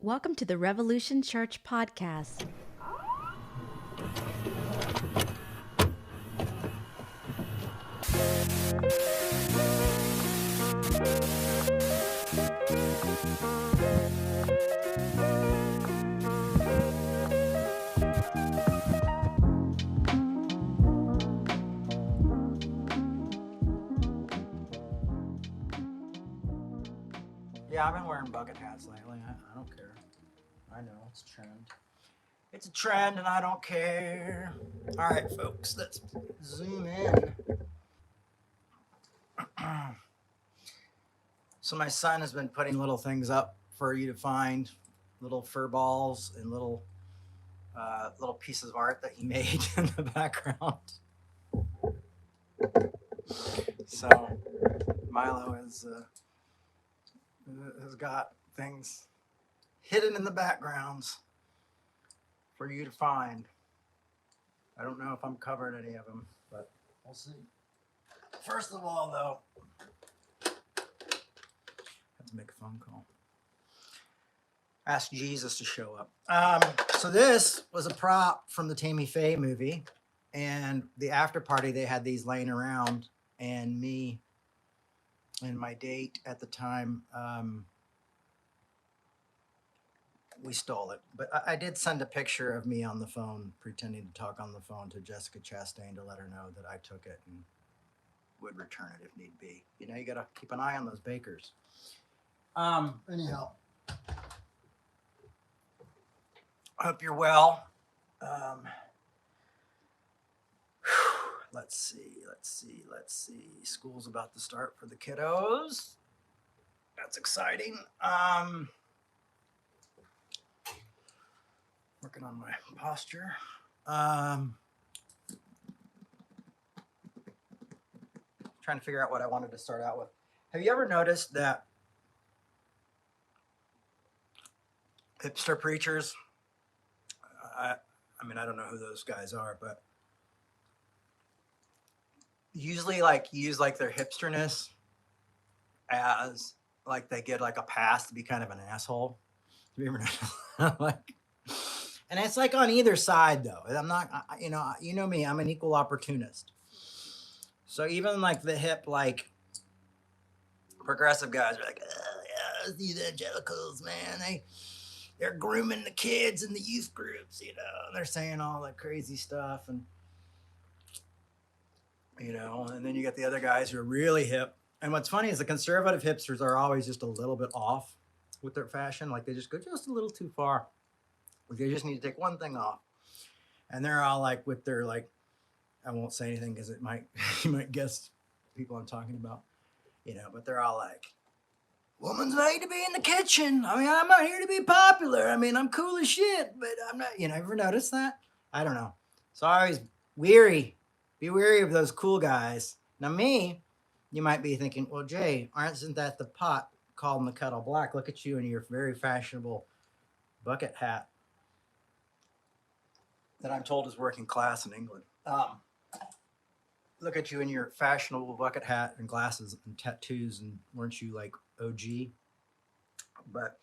Welcome to the Revolution Church podcast. Yeah, I've been wearing bucket hats lately. I don't care. I know, it's a trend. It's a trend and I don't care. All right, folks, let's zoom in. So my son has been putting little things up for you to find, little fur balls and little pieces of art that he made in the background. So Milo has got things hidden in the backgrounds for you to find. I don't know if I'm covering any of them, but we'll see. First of all, though, have to make a phone call. Ask Jesus to show up. So this was a prop from the Tammy Faye movie, and the after party they had these laying around, and me and my date at the time, we stole it. But I did send a picture of me on the phone, pretending to talk on the phone to Jessica Chastain to let her know that I took it and would return it if need be. You know, you got to keep an eye on those bakers. Anyhow, I hope you're well. Let's see. School's about to start for the kiddos. That's exciting. Working on my posture. Trying to figure out what I wanted to start out with. Have you ever noticed that hipster preachers, I mean, I don't know who those guys are, but usually use their hipsterness as like they get like a pass to be kind of an asshole. Have you ever noticed? And it's like on either side though. I'm not, you know me, I'm an equal opportunist. So even like the hip, like progressive guys are like, oh yeah, these evangelicals, man, they're grooming the kids in the youth groups, and they're saying all that crazy stuff, and and then you get the other guys who are really hip. And what's funny is the conservative hipsters are always just a little bit off with their fashion, like they just go just a little too far. They just need to take one thing off, and they're all like with their like, I won't say anything because it might you might guess people I'm talking about, but they're all like, woman's made to be in the kitchen. I mean, I'm not here to be popular. I mean, I'm cool as shit, but I'm not, ever notice that? I don't know. So I always be wary of those cool guys. Now me, you might be thinking, well, Jay, isn't that the pot calling the kettle black? Look at you in your very fashionable bucket hat that I'm told is working class in England. Look at you in your fashionable bucket hat and glasses and tattoos, and weren't you like OG? But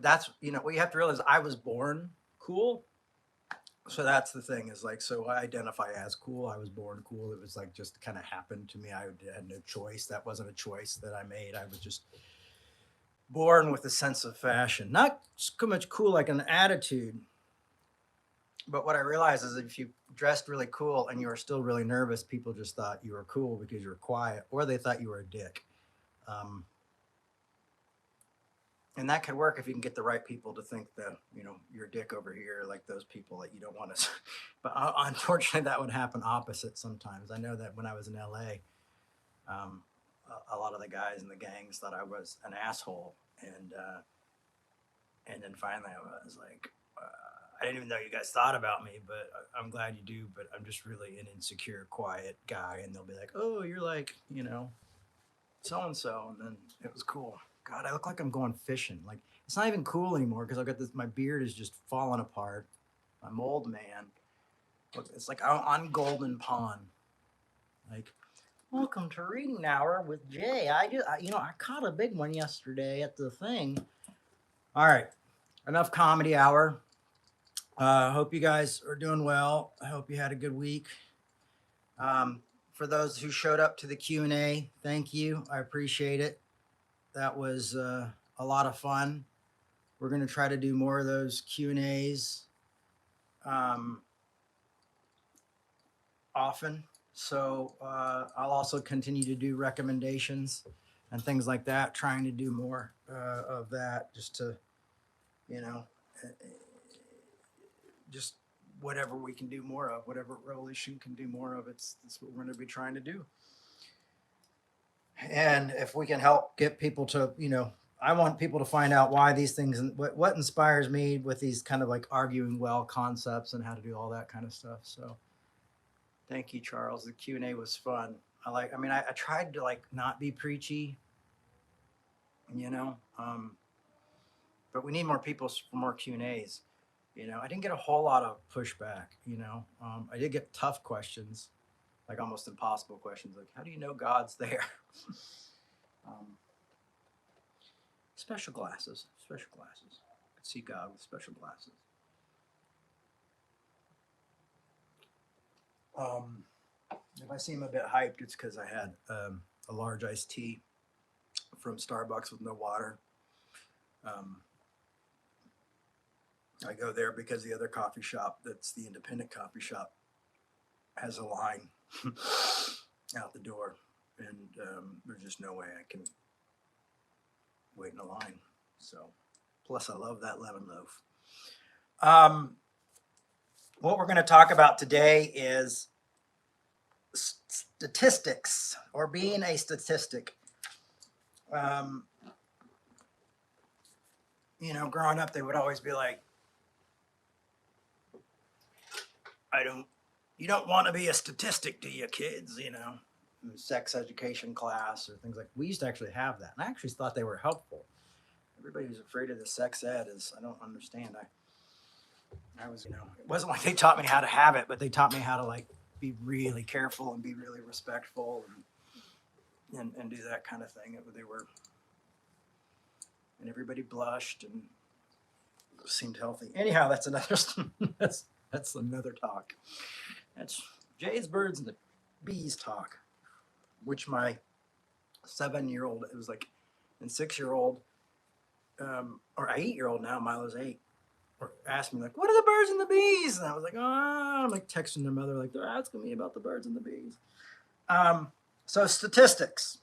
that's, what you have to realize, I was born cool. So that's the thing is like, so I identify as cool. I was born cool. It was like just kind of happened to me. I had no choice. That wasn't a choice that I made. I was just born with a sense of fashion, not so much cool like an attitude. But what I realized is if you dressed really cool and you were still really nervous, people just thought you were cool because you were quiet, or they thought you were a dick. And that could work if you can get the right people to think that, you're a dick over here, like those people that you don't want to. But unfortunately, that would happen opposite sometimes. I know that when I was in LA, a lot of the guys in the gangs thought I was an asshole. And then finally I was like, I didn't even know you guys thought about me, but I'm glad you do. But I'm just really an insecure, quiet guy. And they'll be like, oh, you're like, so-and-so. And then it was cool. God, I look like I'm going fishing. Like, it's not even cool anymore because I got this, my beard is just falling apart. I'm old, man. It's like I'm on Golden Pond. Like, welcome to Reading Hour with Jay. I caught a big one yesterday at the thing. All right. Enough comedy hour. Hope you guys are doing well. I hope you had a good week. For those who showed up to the Q&A, thank you. I appreciate it. That was a lot of fun. We're going to try to do more of those Q&As often. So I'll also continue to do recommendations and things like that, trying to do more of that just to, you know, just whatever we can do more of, whatever Revolution can do more of, it's what we're going to be trying to do. And if we can help get people to, I want people to find out why these things and what inspires me with these kind of like arguing well concepts and how to do all that kind of stuff. So thank you, Charles. The Q&A was fun. I tried to like not be preachy, but we need more people for more Q&As. I didn't get a whole lot of pushback, I did get tough questions, like almost impossible questions, like, how do you know God's there? Special glasses. I could see God with special glasses. If I seem a bit hyped, it's because I had a large iced tea from Starbucks with no water. I go there because the other coffee shop, that's the independent coffee shop, has a line out the door, and there's just no way I can wait in a line. So, plus I love that lemon loaf. What we're going to talk about today is statistics, or being a statistic. Growing up, they would always be like, you don't want to be a statistic, do you, kids? In sex education class or things like. We used to actually have that, and I actually thought they were helpful. Everybody who's afraid of the sex ed I don't understand. I was, it wasn't like they taught me how to have it, but they taught me how to like be really careful and be really respectful and do that kind of thing. And everybody blushed and seemed healthy. Anyhow, that's another that's another talk. That's Jay's birds and the bees talk, which my 7-year-old, it was like, and 6-year-old, or 8-year-old now, Milo's 8, or asked me like, what are the birds and the bees? And I was like, I'm like texting their mother like, they're asking me about the birds and the bees. So statistics.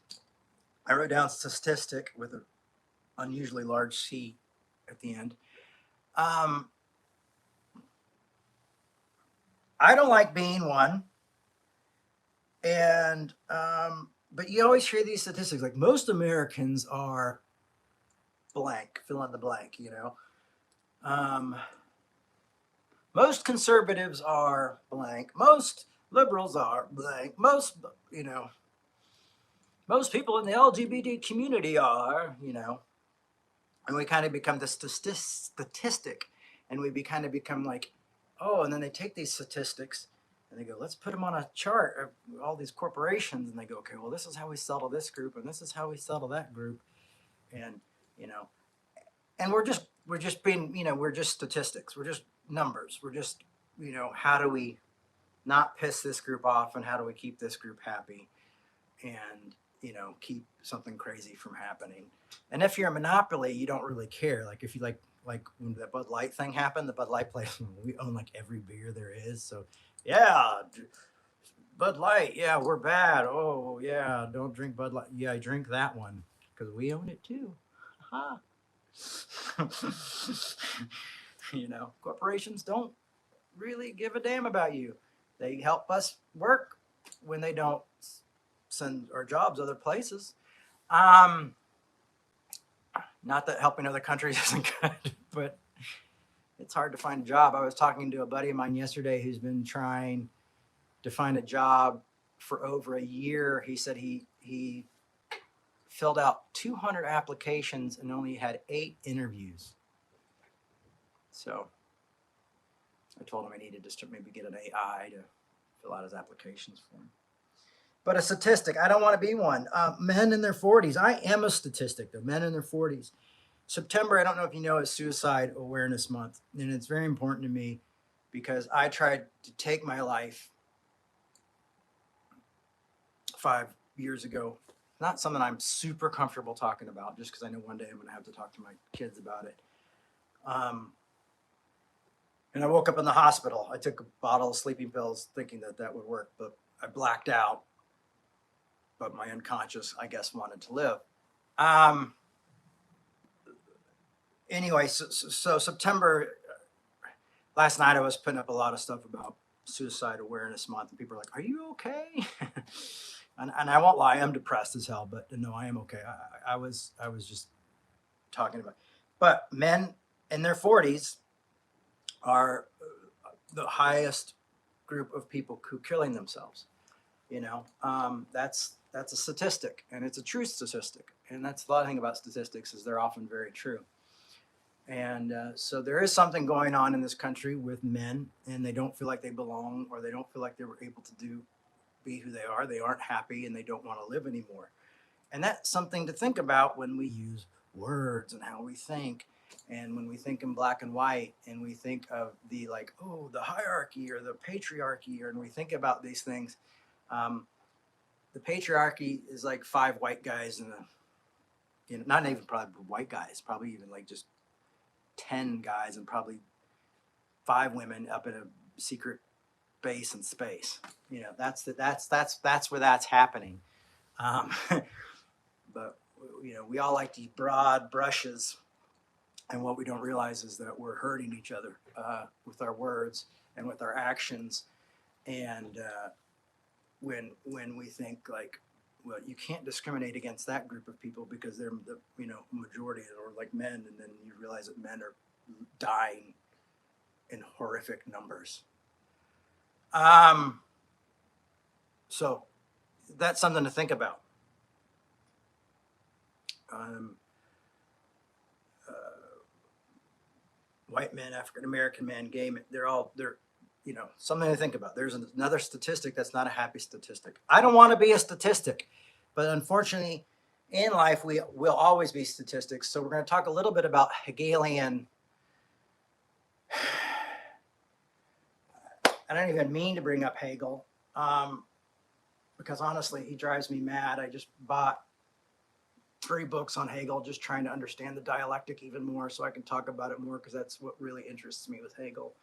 I wrote down statistic with an unusually large C at the end. I don't like being one. And but you always hear these statistics like most Americans are blank, fill in the blank, most conservatives are blank, most liberals are blank, most people in the LGBT community are, and we kind of become the statistic, and we kind of become like, oh, and then they take these statistics and they go, let's put them on a chart of all these corporations, and they go, okay, well, this is how we settle this group, and this is how we settle that group, and and we're just being, we're just statistics, we're just numbers, we're just, how do we not piss this group off, and how do we keep this group happy, and keep something crazy from happening. And if you're a monopoly, you don't really care. Like if you like when the Bud Light thing happened, the Bud Light place, we own like every beer there is. So yeah, Bud Light, yeah, we're bad. Oh yeah, don't drink Bud Light. Yeah, I drink that one because we own it too. Ha. Corporations don't really give a damn about you. They help us work when they don't send our jobs other places. Not that helping other countries isn't good, but it's hard to find a job. I was talking to a buddy of mine yesterday who's been trying to find a job for over a year. He said he filled out 200 applications and only had 8 interviews. So I told him I needed to maybe get an AI to fill out his applications for him. But a statistic, I don't want to be one. Men in their 40s. I am a statistic, though. Men in their 40s. September, I don't know if you know, is Suicide Awareness Month. And it's very important to me because I tried to take my life 5 years ago. Not something I'm super comfortable talking about, just because I know one day I'm going to have to talk to my kids about it. And I woke up in the hospital. I took a bottle of sleeping pills thinking that that would work, but I blacked out. But my unconscious, I guess, wanted to live. Anyway, so September, last night I was putting up a lot of stuff about Suicide Awareness Month, and people are like, "Are you okay?" and I won't lie, I'm depressed as hell, but no, I am okay. I was just talking about, but men in their 40s are the highest group of people who killing themselves. That's a statistic, and it's a true statistic. And that's the other thing about statistics is they're often very true. And so there is something going on in this country with men, and they don't feel like they belong, or they don't feel like they were able to be who they are. They aren't happy, and they don't want to live anymore. And that's something to think about when we use words and how we think. And when we think in black and white, and we think of the the hierarchy or the patriarchy, and we think about these things, the patriarchy is like 5 white guys and not even probably white guys, probably even like just 10 guys and probably 5 women up in a secret base in space. That's where that's happening. But we all like to use broad brushes, and what we don't realize is that we're hurting each other with our words and with our actions. And when we think like, well, you can't discriminate against that group of people because they're the majority, or like men, and then you realize that men are dying in horrific numbers. So that's something to think about. White men, African American men, gay men, they're something to think about. There's another statistic that's not a happy statistic. I don't want to be a statistic, but unfortunately in life we will always be statistics. So we're going to talk a little bit about Hegelian. I don't even mean to bring up Hegel, because honestly he drives me mad. I just bought 3 books on Hegel, just trying to understand the dialectic even more so I can talk about it more, because that's what really interests me with Hegel.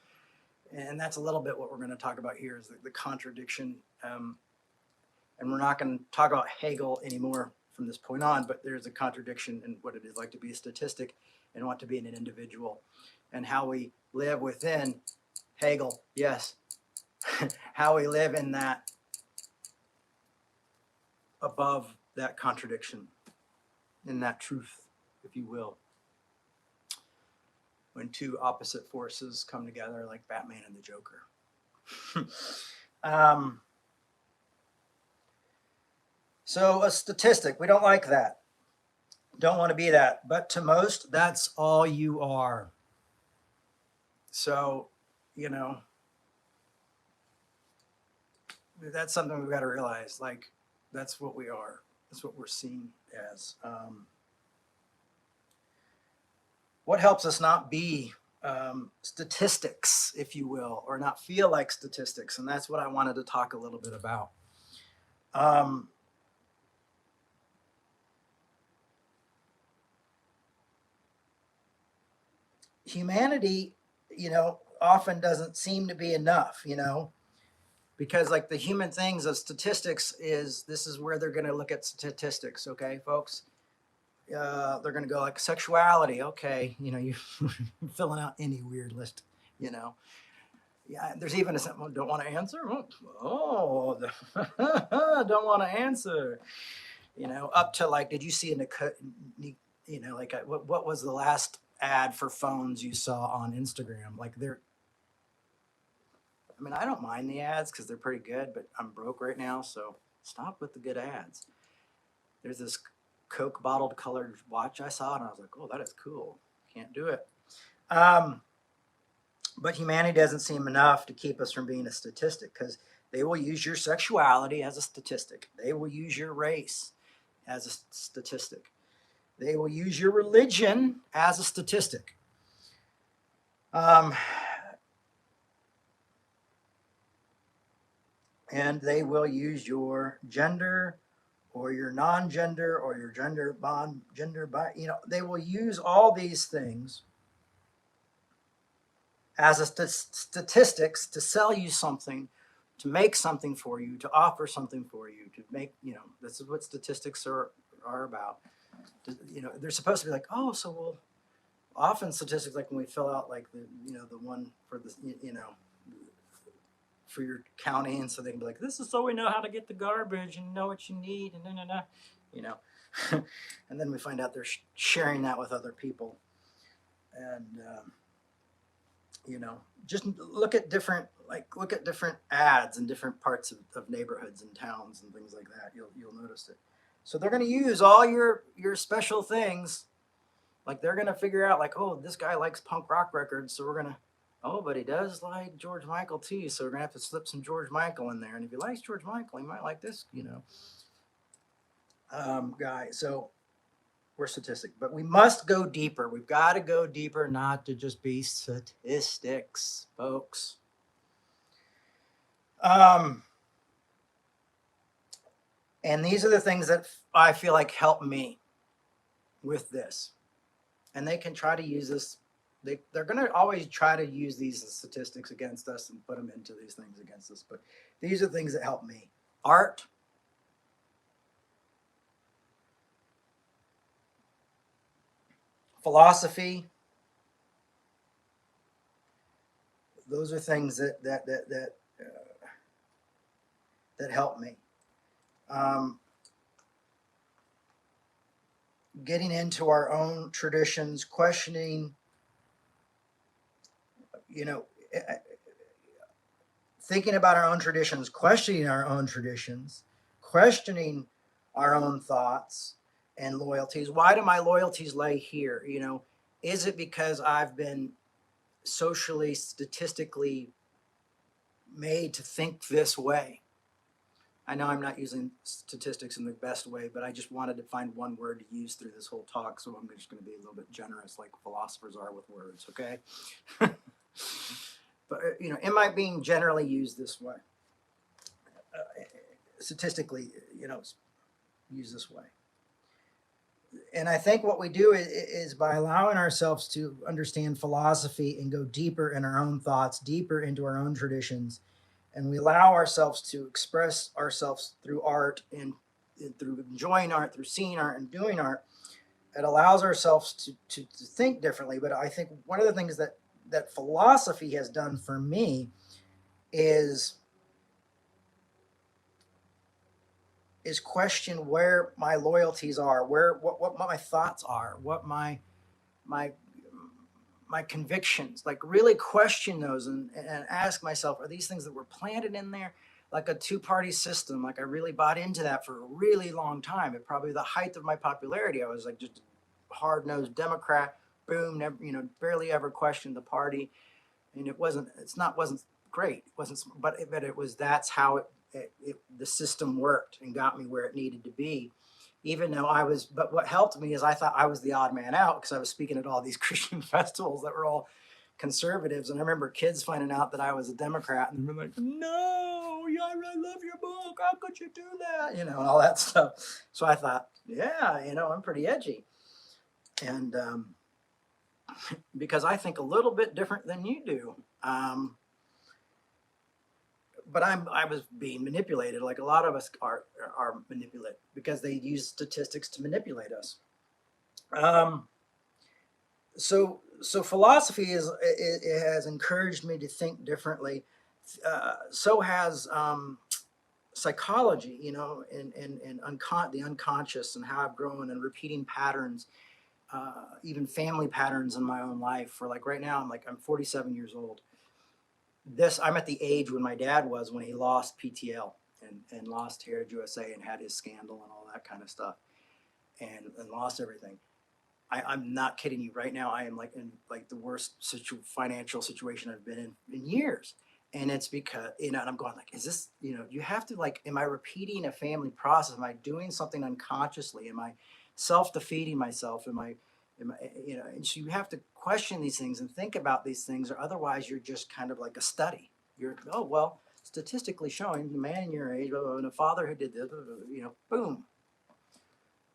And that's a little bit what we're going to talk about here is the contradiction. And we're not going to talk about Hegel anymore from this point on, but there's a contradiction in what it is like to be a statistic and want to be an individual, and how we live within Hegel, yes, how we live in that, above that contradiction, in that truth, if you will. When 2 opposite forces come together, like Batman and the Joker. So a statistic, we don't like that. Don't want to be that. But to most, that's all you are. So, that's something we've got to realize. Like, that's what we are. That's what we're seen as. What helps us not be statistics, if you will, or not feel like statistics? And that's what I wanted to talk a little bit about. Humanity, often doesn't seem to be enough, because like the human things of statistics this is where they're going to look at statistics. Okay, folks. They're going to go like sexuality. Okay, you're filling out any weird list. Yeah, there's even a don't want to answer. Oh, don't want to answer. Up to like, did you see what was the last ad for phones you saw on Instagram? Like I don't mind the ads because they're pretty good, but I'm broke right now, so stop with the good ads. There's this Coke bottled colored watch I saw, and I was like, oh, that is cool. Can't do it. But humanity doesn't seem enough to keep us from being a statistic, because they will use your sexuality as a statistic. They will use your race as a statistic. They will use your religion as a statistic. And they will use your gender or your non-gender or your gender bond, gender bi, they will use all these things as a statistics to sell you something, to make something for you, to offer something for you, to make, this is what statistics are about. They're supposed to be like, oh, so we'll, often statistics, like when we fill out like the one for the, for your county, and so they can be like, this is so we know how to get the garbage and know what you need, and and then we find out they're sharing that with other people. And just look at different ads in different parts of neighborhoods and towns and things like that. You'll notice it. So they're going to use all your special things. Like they're going to figure out like, oh, this guy likes punk rock records, so we're going to, oh, but he does like George Michael too, so we're going to have to slip some George Michael in there. And if he likes George Michael, he might like this, guy. So we're statistic, but we must go deeper. We've got to go deeper, not to just be statistics, folks. And these are the things that I feel like help me with this. And they can try to use this. They're going to always try to use these statistics against us and put them into these things against us. But these are things that help me. Art. Philosophy. Those are things that help me. Getting into our own traditions, questioning, thinking about our own traditions, questioning our own traditions, questioning our own thoughts and loyalties. Why do my loyalties lay here? Is it because I've been socially, statistically made to think this way? I know I'm not using statistics in the best way, but I just wanted to find one word to use through this whole talk, so I'm just going to be a little bit generous like philosophers are with words, okay? But, am I being generally used this way? Statistically, used this way. And I think what we do is by allowing ourselves to understand philosophy and go deeper in our own thoughts, deeper into our own traditions, and we allow ourselves to express ourselves through art and through enjoying art, through seeing art and doing art, it allows ourselves to think differently. But I think one of the things that philosophy has done for me is question where my loyalties are, what my thoughts are, what my convictions, like really question those and ask myself, are these things that were planted in there? Like a two-party system, like I really bought into that for a really long time. At probably the height of my popularity, I was like just a hard-nosed Democrat, boom, never, barely ever questioned the party. And it wasn't great. It wasn't, but it was, that's how the system worked and got me where it needed to be. Even though but what helped me is I thought I was the odd man out because I was speaking at all these Christian festivals that were all conservatives. And I remember kids finding out that I was a Democrat and they're like, no, I love your book. How could you do that? And all that stuff. So I thought, yeah, I'm pretty edgy. And because I think a little bit different than you do. But I was being manipulated, like a lot of us are manipulated because they use statistics to manipulate us. So philosophy it has encouraged me to think differently. So has psychology, and the unconscious and how I've grown and repeating patterns, even family patterns in my own life. For like right now, I'm 47 years old. I'm at the age when my dad was when he lost PTL and lost Heritage USA and had his scandal and all that kind of stuff and lost everything. I'm not kidding you. Right now, I am in the worst financial situation I've been in years. And it's because, and I'm going like, is this, you have to am I repeating a family process? Am I doing something unconsciously? Am I self-defeating myself? And so you have to question these things and think about these things, or otherwise you're just kind of like a study. You're, oh, well, statistically showing the man in your age, and a father who did this, boom.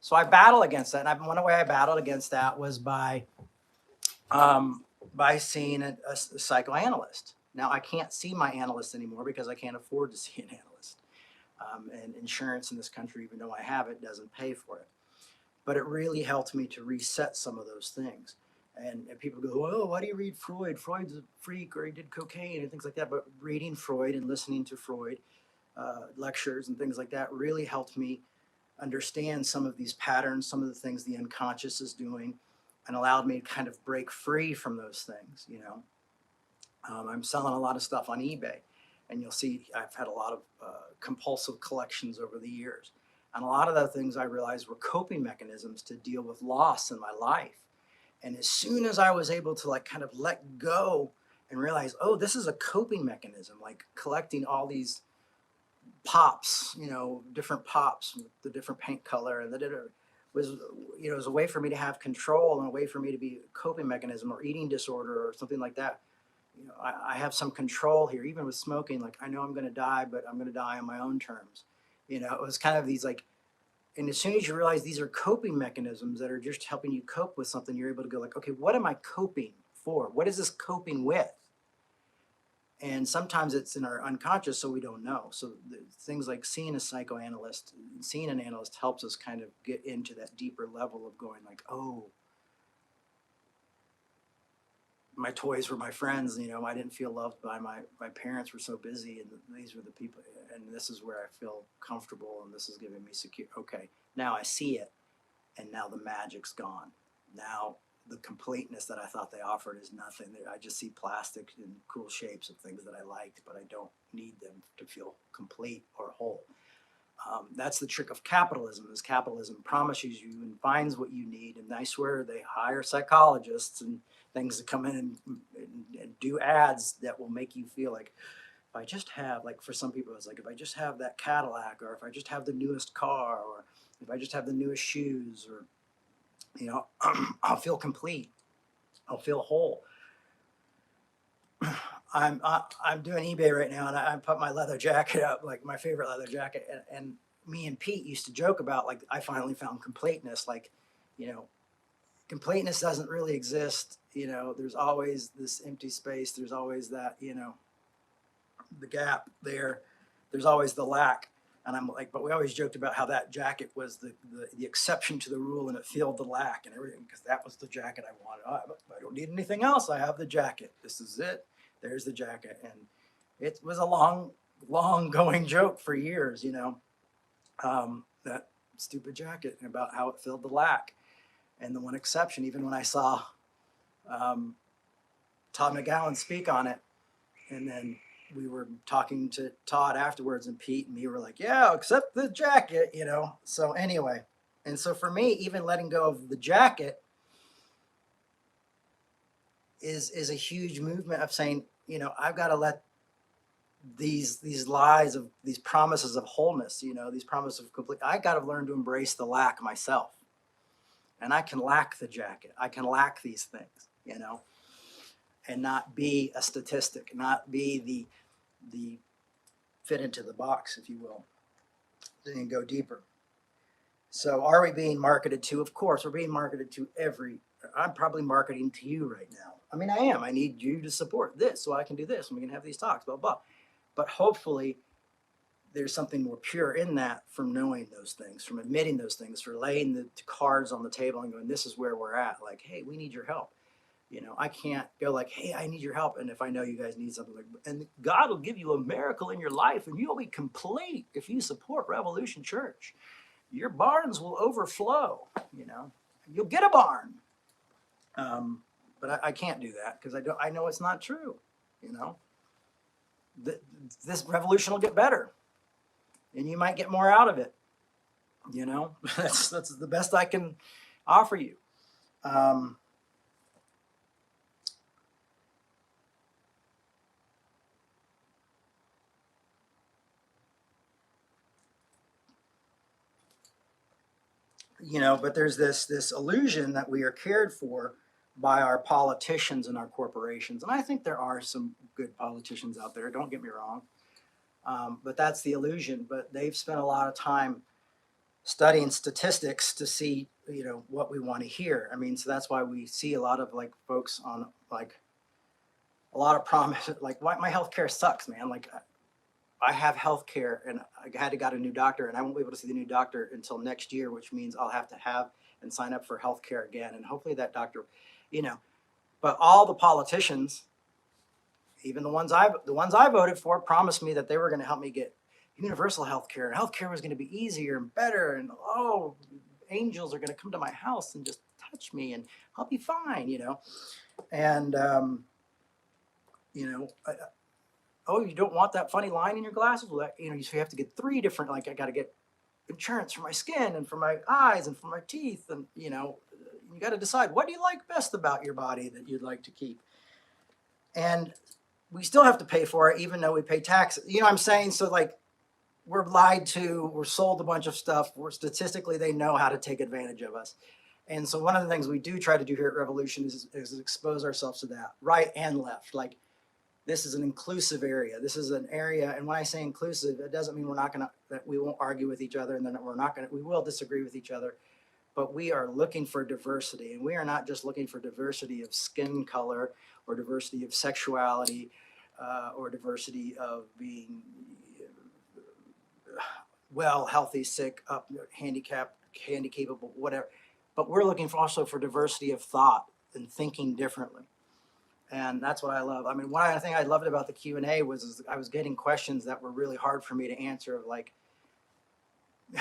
So I battle against that. And one way I battled against that was by seeing a psychoanalyst. Now I can't see my analyst anymore because I can't afford to see an analyst. And insurance in this country, even though I have it, doesn't pay for it. But it really helped me to reset some of those things. And people go, oh, why do you read Freud? Freud's a freak, or he did cocaine and things like that. But reading Freud and listening to Freud lectures and things like that really helped me understand some of these patterns, some of the things the unconscious is doing, and allowed me to kind of break free from those things. I'm selling a lot of stuff on eBay, and you'll see I've had a lot of compulsive collections over the years. And a lot of the things I realized were coping mechanisms to deal with loss in my life. And as soon as I was able to like kind of let go and realize, oh, this is a coping mechanism, like collecting all these pops, different pops with the different paint color, and that it was, it was a way for me to have control and a way for me to be a coping mechanism, or eating disorder or something like that. I have some control here, even with smoking. Like, I know I'm going to die, but I'm going to die on my own terms. It was kind of these like, and as soon as you realize these are coping mechanisms that are just helping you cope with something, you're able to go like, okay, what am I coping for? What is this coping with? And sometimes it's in our unconscious, so we don't know. So things like seeing a psychoanalyst, seeing an analyst helps us kind of get into that deeper level of going like, oh, my toys were my friends. I didn't feel loved by my parents were so busy, and these were the people, and this is where I feel comfortable, and this is giving me secure. Okay, now I see it, and now the magic's gone. Now the completeness that I thought they offered is nothing. I just see plastic and cool shapes of things that I liked, but I don't need them to feel complete or whole. That's the trick of capitalism. Is capitalism promises you and finds what you need, and I swear they hire psychologists and things to come in and do ads that will make you feel like, if I just have, like for some people it's like, if I just have that Cadillac, or if I just have the newest car, or if I just have the newest shoes, or I'll feel complete, I'll feel whole. I'm doing eBay right now, and I put my leather jacket up, like my favorite leather jacket, and me and Pete used to joke about, like, I finally found completeness. Like, completeness doesn't really exist. There's always this empty space. There's always that, the gap there. There's always the lack. And I'm like, but we always joked about how that jacket was the exception to the rule, and it filled the lack and everything, because that was the jacket I wanted. I don't need anything else. I have the jacket. This is it. There's the jacket. And it was a long going joke for years, that stupid jacket, and about how it filled the lack. And the one exception, even when I saw Todd McGowan speak on it, and then we were talking to Todd afterwards, and Pete and me were like, yeah, except the jacket, So anyway, and so for me, even letting go of the jacket is a huge movement of saying, I've got to let these lies of these promises of wholeness, these promises of complete, I got to learn to embrace the lack myself. And I can lack the jacket. I can lack these things, and not be a statistic, not be the fit into the box, if you will, and go deeper. So are we being marketed to? Of course, we're being marketed to I'm probably marketing to you right now. I mean, I am. I need you to support this so I can do this, and we can have these talks, blah, blah. But hopefully there's something more pure in that, from knowing those things, from admitting those things, for laying the cards on the table and going, this is where we're at. Like, hey, we need your help. I can't go like, hey, I need your help. And if I know you guys need something, like, and God will give you a miracle in your life, and you'll be complete if you support Revolution Church. Your barns will overflow, you'll get a barn. But I can't do that, because I know it's not true. This revolution will get better, and you might get more out of it. That's the best I can offer you. but there's this illusion that we are cared for by our politicians and our corporations. And I think there are some good politicians out there, don't get me wrong. But that's the illusion. But they've spent a lot of time studying statistics to see, what we want to hear. I mean, so that's why we see a lot of like folks on like a lot of promise, like why my healthcare sucks, man. Like I have healthcare and I got a new doctor and I won't be able to see the new doctor until next year, which means I'll have to have and sign up for healthcare again. And hopefully that doctor, but all the politicians, even the ones I voted for, promised me that they were going to help me get universal health care. Healthcare was going to be easier and better, and angels are going to come to my house and just touch me, and I'll be fine, And you don't want that funny line in your glasses? Well, so you have to get 3 different. Like I got to get insurance for my skin and for my eyes and for my teeth, and you got to decide what do you like best about your body that you'd like to keep, and we still have to pay for it, even though we pay taxes. You know what I'm saying? So like, we're lied to, we're sold a bunch of stuff. Statistically, they know how to take advantage of us. And so one of the things we do try to do here at Revolution is expose ourselves to that, right and left. Like, this is an inclusive area. This is an area, and when I say inclusive, it doesn't mean that we won't argue with each other, and then we will disagree with each other. But we are looking for diversity, and we are not just looking for diversity of skin color or diversity of sexuality or diversity of being well, healthy, sick, handicapped, handicapable, whatever. But we're looking also for diversity of thought and thinking differently. And that's what I love. I mean, one thing I loved about the Q&A was I was getting questions that were really hard for me to answer, of like,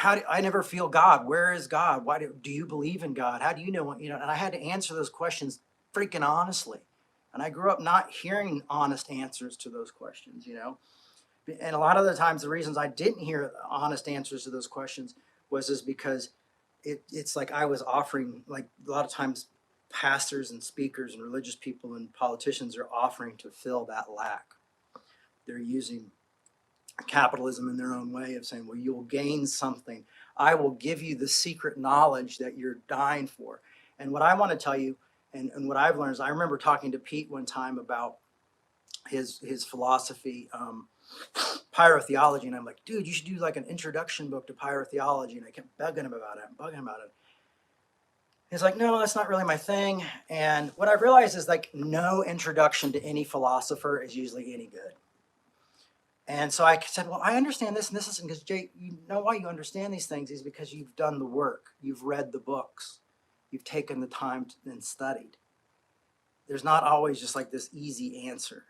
I never feel God. Where is God? Why do you believe in God? How do you know what, and I had to answer those questions freaking honestly. And I grew up not hearing honest answers to those questions, And a lot of the times the reasons I didn't hear honest answers to those questions was because it's like I was offering, like a lot of times pastors and speakers and religious people and politicians are offering to fill that lack. They're using capitalism in their own way of saying, well, you'll gain something. I will give you the secret knowledge that you're dying for. And what I want to tell you, and what I've learned is, I remember talking to Pete one time about his philosophy, pyrotheology, and I'm like, dude, you should do like an introduction book to pyrotheology. And I kept bugging him about it. He's like, no, that's not really my thing. And what I realized is, like, no introduction to any philosopher is usually any good. And so I said, well, I understand this and this, because Jay, you know why you understand these things is because you've done the work, you've read the books, you've taken the time and studied. There's not always just like this easy answer,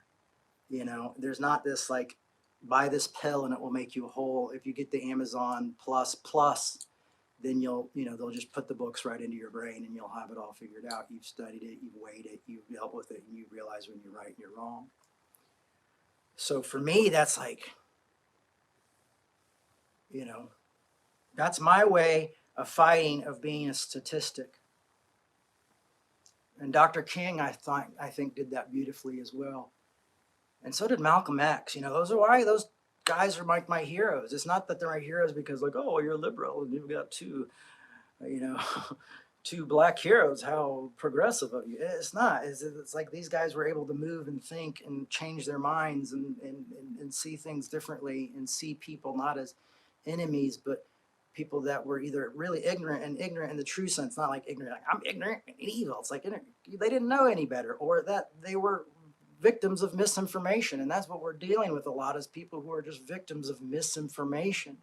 There's not this like, buy this pill and it will make you whole. If you get the Amazon plus, then they'll just put the books right into your brain and you'll have it all figured out. You've studied it, you've weighed it, you've dealt with it, and you realize when you're right and you're wrong. So for me, that's like, that's my way of fighting, of being a statistic. And Dr. King, I think did that beautifully as well. And so did Malcolm X. Those are why those guys are like my heroes. It's not that they're my heroes because like, oh, you're liberal and you've got two black heroes. How progressive of you. It's not. It's like these guys were able to move and think and change their minds and see things differently and see people not as enemies, but people that were either really ignorant in the true sense, not like ignorant, like I'm ignorant and evil. It's like they didn't know any better, or that they were victims of misinformation. And that's what we're dealing with a lot, is people who are just victims of misinformation,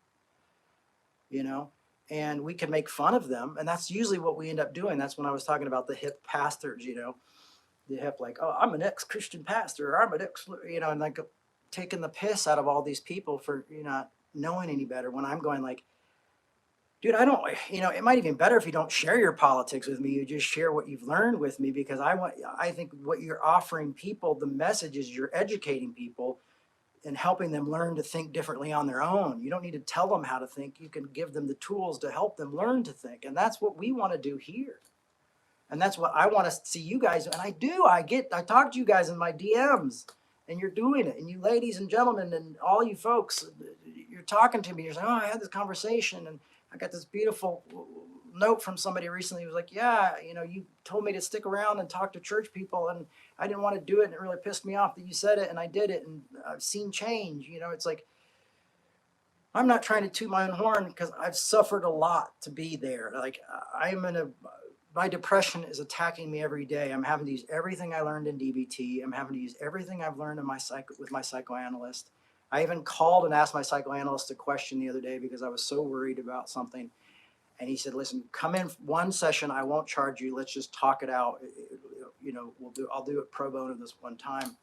and we can make fun of them. And that's usually what we end up doing. That's when I was talking about the hip pastors, the hip, like, oh, I'm an ex-Christian pastor, or I'm an and like taking the piss out of all these people for not knowing any better, when I'm going like, dude, I don't, it might even be better if you don't share your politics with me. You just share what you've learned with me, because I think what you're offering people, the message is you're educating people and helping them learn to think differently on their own. You don't need to tell them how to think. You can give them the tools to help them learn to think. And that's what we want to do here. And that's what I want to see you guys. And I do, I talk to you guys in my DMs, and you're doing it. And you ladies and gentlemen and all you folks, you're talking to me. You're saying, oh, I had this conversation and I got this beautiful note from somebody recently who was like, yeah, you told me to stick around and talk to church people, and I didn't want to do it, and it really pissed me off that you said it, and I did it, and I've seen change. It's like, I'm not trying to toot my own horn because I've suffered a lot to be there. Like, my depression is attacking me every day. I'm having to use everything I learned in DBT. I'm having to use everything I've learned with my psychoanalyst. I even called and asked my psychoanalyst a question the other day because I was so worried about something. And he said, listen, come in one session. I won't charge you. Let's just talk it out. I'll do it pro bono this one time.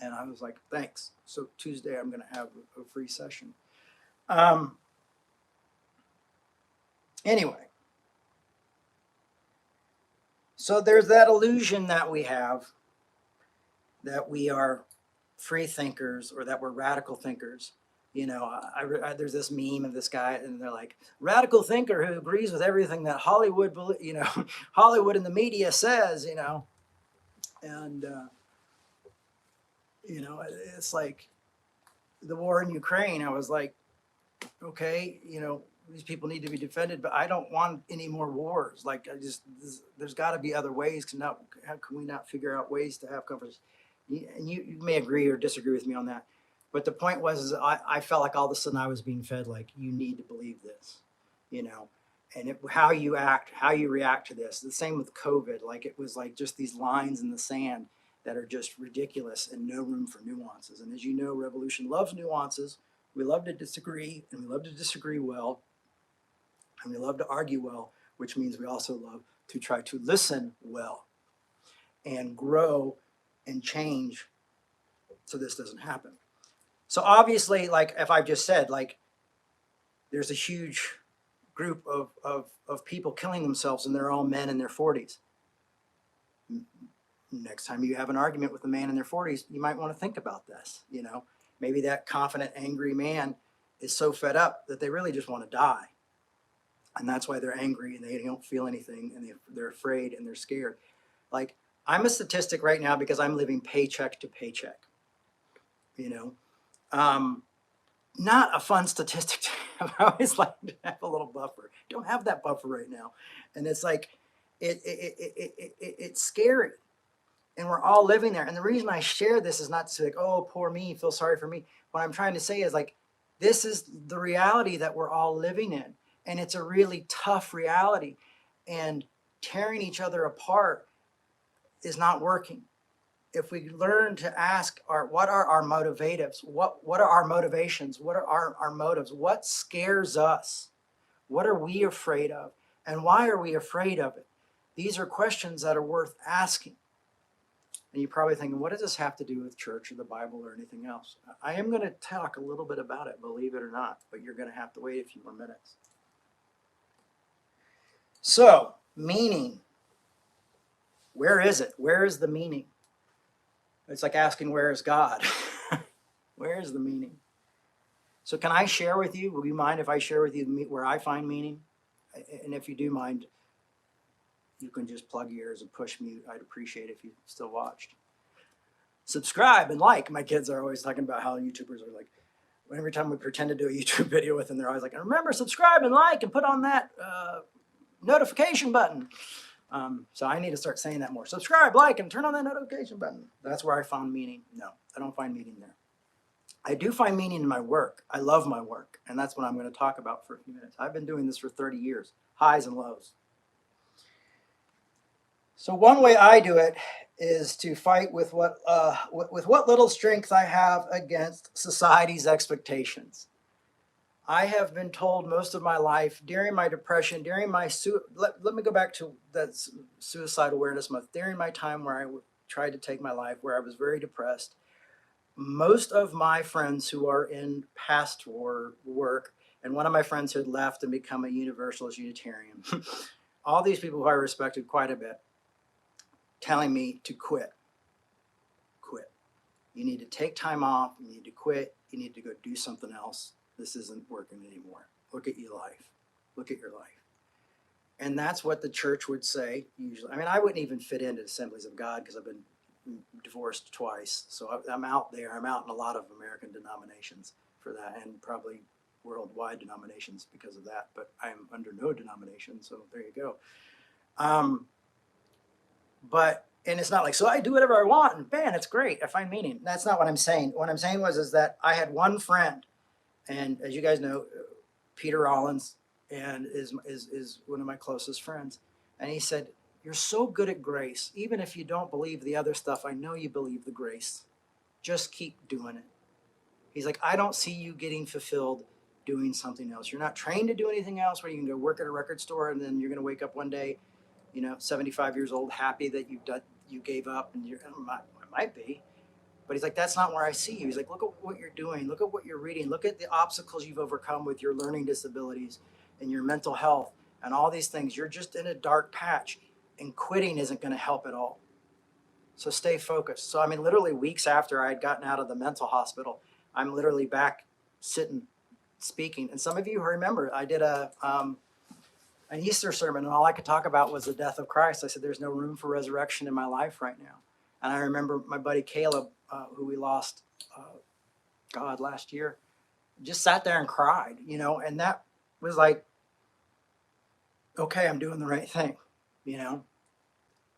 And I was like, thanks. So Tuesday, I'm going to have a free session. Anyway, so there's that illusion that we have that we are free thinkers or that we're radical thinkers. There's this meme of this guy, and they're like, radical thinker who agrees with everything that Hollywood, Hollywood and the media says, and it's like the war in Ukraine. I was like, okay, these people need to be defended, but I don't want any more wars. Like, there's got to be other ways. How can we not figure out ways to have conversations? And you may agree or disagree with me on that. But the point was, I felt like all of a sudden I was being fed, like, you need to believe this, and how you act, how you react to this. The same with COVID. Like, it was like just these lines in the sand that are just ridiculous and no room for nuances. And as you know, revolution loves nuances. We love to disagree, and we love to disagree well, and we love to argue well, which means we also love to try to listen well and grow and change so this doesn't happen. So obviously, like, if I've just said, like, there's a huge group of people killing themselves, and they're all men in their 40s. Next time you have an argument with a man in their 40s, you might want to think about this. Maybe that confident, angry man is so fed up that they really just want to die. And that's why they're angry and they don't feel anything, and they're afraid and they're scared. Like, I'm a statistic right now because I'm living paycheck to paycheck. Not a fun statistic to have. I always like to have a little buffer. Don't have that buffer right now. And it's like, it's scary. And we're all living there. And the reason I share this is not to say, like, oh, poor me, feel sorry for me. What I'm trying to say is, like, this is the reality that we're all living in. And it's a really tough reality. And tearing each other apart is not working. If we learn to ask what are our motivatives? What are our motivations? What are our motives? What scares us? What are we afraid of? And why are we afraid of it? These are questions that are worth asking. And you're probably thinking, what does this have to do with church or the Bible or anything else? I am going to talk a little bit about it, believe it or not, but you're going to have to wait a few more minutes. So, meaning. Where is it? Where is the meaning? It's like asking, where is God? Where is the meaning? So can I share with you? Will you mind if I share with you where I find meaning? And if you do mind, you can just plug your ears and push mute. I'd appreciate it if you still watched. Subscribe and like. My kids are always talking about how YouTubers are like, every time we pretend to do a YouTube video with them, they're always like, and remember, subscribe and like and put on that notification button. So I need to start saying that more. Subscribe, like, and turn on that notification button. That's where I found meaning. No, I don't find meaning there. I do find meaning in my work. I love my work, and that's what I'm going to talk about for a few minutes. I've been doing this for 30 years, highs and lows. So one way I do it is to fight with what little strength I have against society's expectations. I have been told most of my life, during my depression, during my let me go back to that Suicide Awareness Month, during my time where I tried to take my life, where I was very depressed, most of my friends who are in pastoral work, and one of my friends who had left and become a Universalist Unitarian, all these people who I respected quite a bit, telling me to quit. Quit. You need to take time off. You need to quit. You need to go do something else. This isn't working anymore. Look at your life. Look at your life. And that's what the church would say usually. I mean, I wouldn't even fit into Assemblies of God because I've been divorced twice. So I'm out there. I'm out in a lot of American denominations for that, and probably worldwide denominations because of that, but I'm under no denomination, so there you go. Um, and it's not like, so I do whatever I want and man, it's great. I find meaning. That's not what I'm saying. What I'm saying is that I had one friend, and as you guys know, Peter Rollins, and is one of my closest friends. And he said, "You're so good at grace. Even if you don't believe the other stuff, I know you believe the grace. Just keep doing it." He's like, "I don't see you getting fulfilled doing something else. You're not trained to do anything else where you can go work at a record store and then you're going to wake up one day, 75 years old, happy that you gave up, and I might be." But he's like, "That's not where I see you." He's like, "Look at what you're doing. Look at what you're reading. Look at the obstacles you've overcome with your learning disabilities and your mental health and all these things. You're just in a dark patch, and quitting isn't going to help at all. So stay focused." So, I mean, literally weeks after I had gotten out of the mental hospital, I'm literally back sitting, speaking. And some of you remember I did an Easter sermon, and all I could talk about was the death of Christ. I said, "There's no room for resurrection in my life right now." And I remember my buddy Caleb, who we lost, last year, just sat there and cried, and that was like, okay, I'm doing the right thing,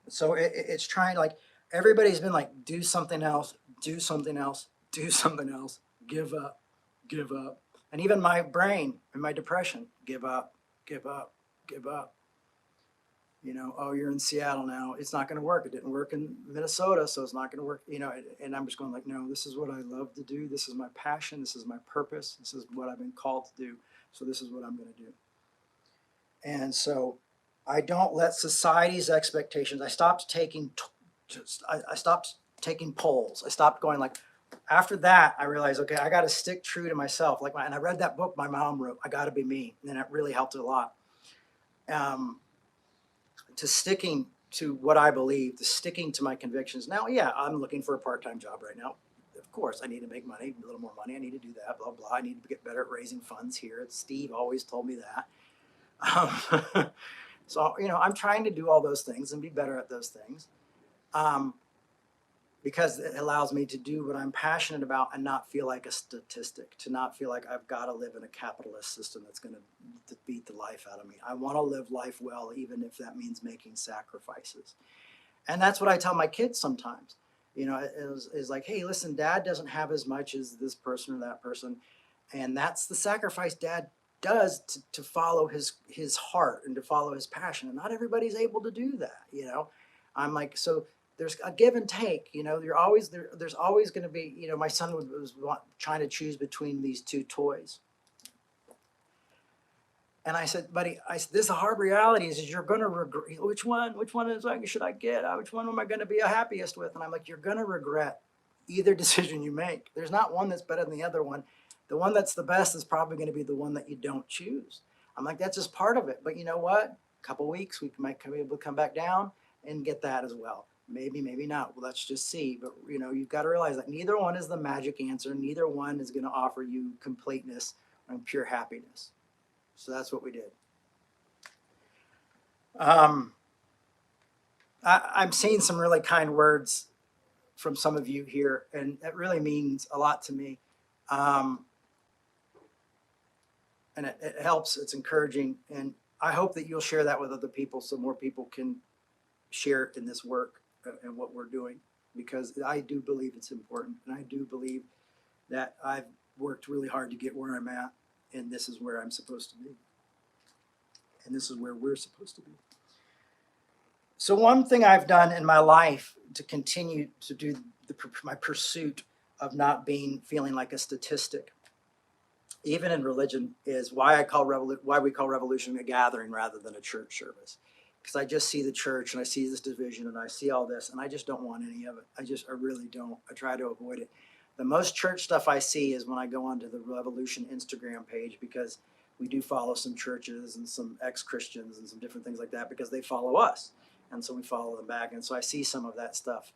So it's trying, like, everybody's been like, do something else, do something else, do something else, give up, give up. And even my brain and my depression, give up, give up, give up. Oh, you're in Seattle now. It's not going to work. It didn't work in Minnesota, so it's not going to work. And I'm just going like, no, this is what I love to do. This is my passion. This is my purpose. This is what I've been called to do. So this is what I'm going to do. And so I don't let society's expectations. I stopped taking polls. I stopped going like. After that, I realized, okay, I got to stick true to myself. And I read that book my mom wrote, "I Got to Be Me," and it really helped a lot. To sticking to what I believe, to sticking to my convictions. Now, yeah, I'm looking for a part-time job right now. Of course, I need to make money, a little more money. I need to do that, blah, blah. I need to get better at raising funds here. Steve always told me that. So, I'm trying to do all those things and be better at those things. Because it allows me to do what I'm passionate about and not feel like a statistic, to not feel like I've got to live in a capitalist system that's going to beat the life out of me. I want to live life well, even if that means making sacrifices. And that's what I tell my kids sometimes. Is like, hey, listen, Dad doesn't have as much as this person or that person. And that's the sacrifice Dad does to follow his heart and to follow his passion. And not everybody's able to do that, I'm like, so there's a give and take, you're always there. There's always going to be, my son was trying to choose between these two toys. And I said, buddy, this is a hard reality is you're going to regret. Which one should I get? Which one am I going to be happiest with? And I'm like, you're going to regret either decision you make. There's not one that's better than the other one. The one that's the best is probably going to be the one that you don't choose. I'm like, that's just part of it. But you know what? A couple of weeks, we might be able to come back down and get that as well. Maybe, maybe not. Well, let's just see. But, you've got to realize that neither one is the magic answer. Neither one is going to offer you completeness and pure happiness. So that's what we did. I'm seeing some really kind words from some of you here, and it really means a lot to me. And it helps. It's encouraging. And I hope that you'll share that with other people so more people can share in this work and what we're doing, because I do believe it's important. And I do believe that I've worked really hard to get where I'm at, and this is where I'm supposed to be. And this is where we're supposed to be. So one thing I've done in my life to continue to do my pursuit of not feeling like a statistic, even in religion, is why we call Revolution a gathering rather than a church service. Because I just see the church and I see this division and I see all this, and I just don't want any of it. I really don't. I try to avoid it. The most church stuff I see is when I go onto the Revolution Instagram page, because we do follow some churches and some ex-Christians and some different things like that, because they follow us. And so we follow them back. And so I see some of that stuff.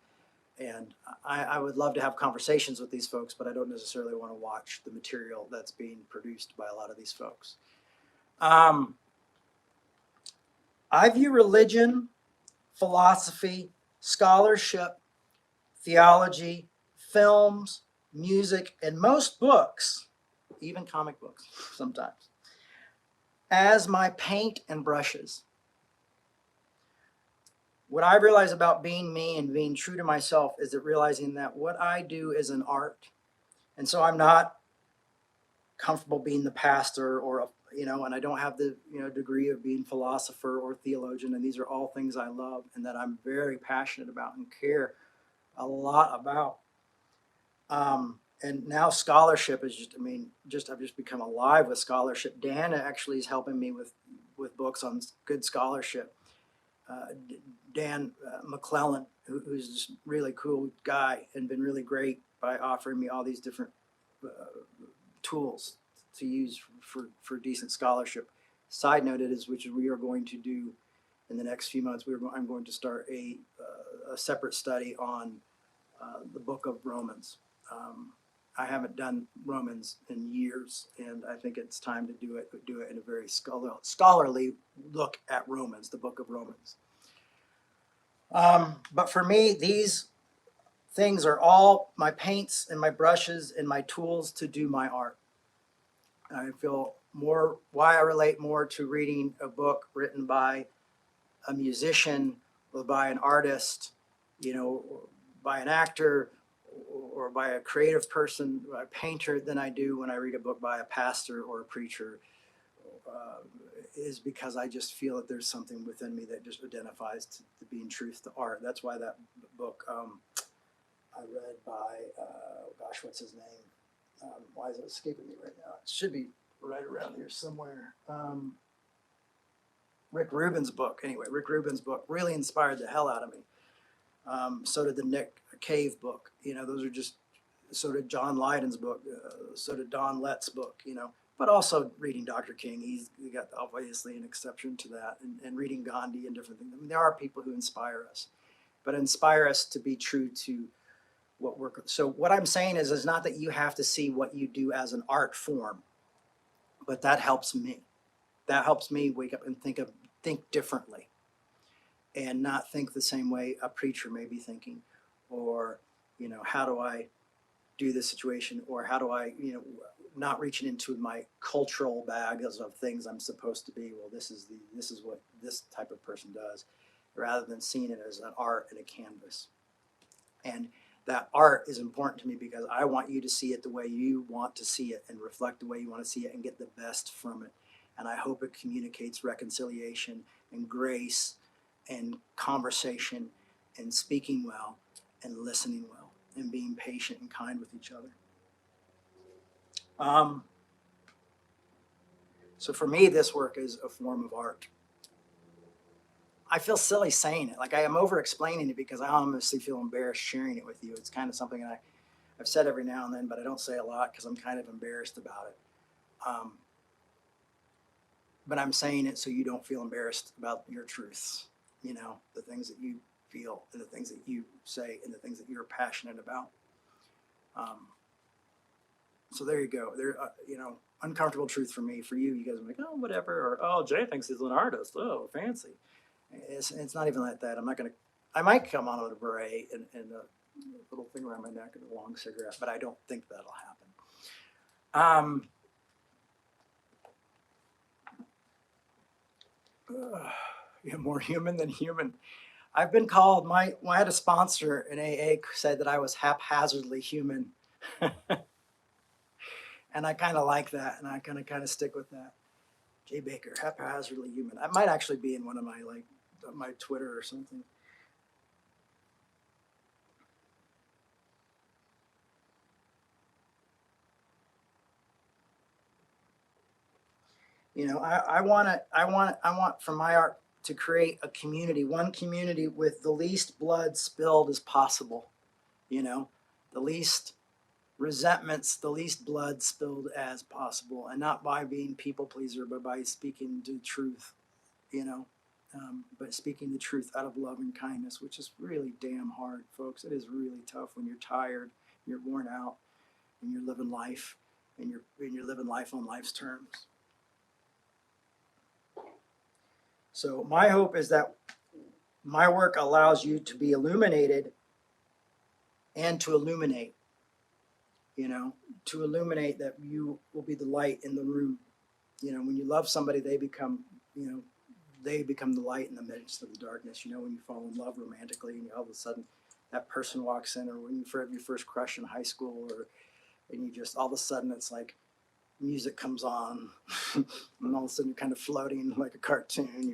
And I would love to have conversations with these folks, but I don't necessarily want to watch the material that's being produced by a lot of these folks. I view religion, philosophy, scholarship, theology, films, music, and most books, even comic books sometimes, as my paint and brushes. What I realize about being me and being true to myself is that realizing that what I do is an art. And so I'm not comfortable being the pastor or, and I don't have the, degree of being philosopher or theologian. And these are all things I love and that I'm very passionate about and care a lot about. And now scholarship is I've just become alive with scholarship. Dan actually is helping me with books on good scholarship. Dan McClellan, who's this really cool guy and been really great by offering me all these different tools to use for decent scholarship. Side note is, which we are going to do in the next few months, I'm going to start a separate study on the book of Romans. I haven't done Romans in years, and I think it's time to do it in a very scholarly look at Romans, the book of Romans. But for me, these things are all my paints and my brushes and my tools to do my art. I feel why I relate more to reading a book written by a musician or by an artist, by an actor or by a creative person, a painter, than I do when I read a book by a pastor or a preacher, is because I just feel that there's something within me that just identifies to being truth to art. That's why that book I read by, what's his name? Why is it escaping me right now? It should be right around here somewhere. Rick Rubin's book. Anyway, Rick Rubin's book really inspired the hell out of me. So did the Nick Cave book. Those are just, so did John Lydon's book. So did Don Lett's book, but also reading Dr. King. He got obviously an exception to that, and reading Gandhi and different things. There are people who inspire us, but inspire us to be true to what we're. So what I'm saying is not that you have to see what you do as an art form, but that helps me. That helps me wake up and think differently, and not think the same way a preacher may be thinking, or how do I do this situation, or how do I not reaching into my cultural bag of things I'm supposed to be. Well, this is what this type of person does, rather than seeing it as an art and a canvas. And that art is important to me because I want you to see it the way you want to see it and reflect the way you want to see it and get the best from it. And I hope it communicates reconciliation and grace and conversation and speaking well and listening well and being patient and kind with each other. So for me, this work is a form of art. I feel silly saying it. Like I am over explaining it because I honestly feel embarrassed sharing it with you. It's kind of something that I've said every now and then, but I don't say a lot because I'm kind of embarrassed about it. But I'm saying it so you don't feel embarrassed about your truths, the things that you feel and the things that you say and the things that you're passionate about. So there you go. There, uncomfortable truth for me. For you, you guys are like, oh, whatever. Or, oh, Jay thinks he's an artist. Oh, fancy. It's not even like that. I might come on with a beret and a little thing around my neck and a long cigarette, but I don't think that'll happen. More human than human. I've been called, I had a sponsor in AA said that I was haphazardly human. And I kind of like that, and I kind of stick with that. Jay Baker, haphazardly human. I might actually be in one of my Twitter or something. I want from my art to create a community, one community with the least blood spilled as possible. The least resentments, the least blood spilled as possible, and not by being people pleaser, but by speaking the truth, but speaking the truth out of love and kindness, which is really damn hard, folks. It is really tough when you're tired, you're worn out, and you're living life, and you're living life on life's terms. So my hope is that my work allows you to be illuminated and to illuminate. to illuminate that you will be the light in the room. When you love somebody, they become the light in the midst of the darkness. When you fall in love romantically and all of a sudden that person walks in, or when you have your first crush in high school, and you just all of a sudden it's like music comes on and all of a sudden you're kind of floating like a cartoon,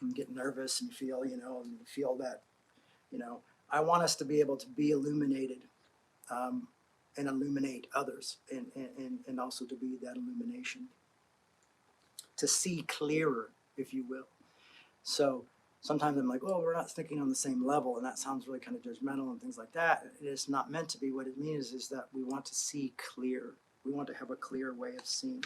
you get nervous and feel, and you feel that, I want us to be able to be illuminated, and illuminate others, and also to be that illumination, to see clearer, if you will. So sometimes I'm like, oh, we're not thinking on the same level, and that sounds really kind of judgmental and things like that. It's not meant to be. What it means is that we want to see clear. We want to have a clear way of seeing.